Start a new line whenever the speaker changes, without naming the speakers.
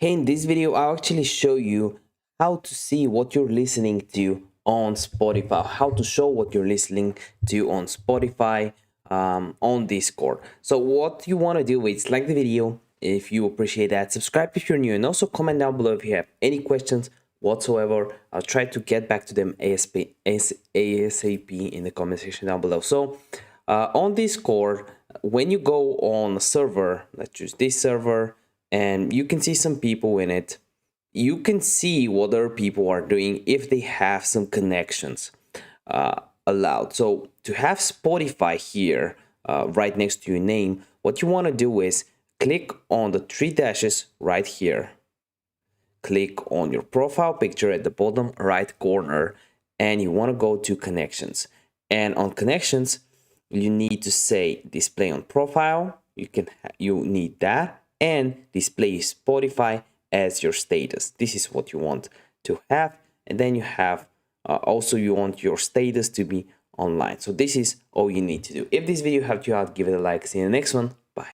Hey, in this video, I'll actually show you how to see what you're listening to on Spotify, how to show what you're listening to on Spotify, on Discord. So what you want to do is like the video if you appreciate that, subscribe if you're new, and also comment down below if you have any questions whatsoever. I'll try to get back to them ASAP in the comment section down below. So on Discord, when you go on a server, let's choose this server, and you can see some people in it. You can see what other people are doing if they have some connections allowed. So to have Spotify here right next to your name, what you want to do is click on the three dashes right here. Click on your profile picture at the bottom right corner, and you want to go to connections. And on connections, you need to say display on profile. You need that, and display Spotify as your status. This is what you want to have. And then you have also you want your status to be online. So this is all you need to do. If this video helped you out, give it a like. See you in the next one.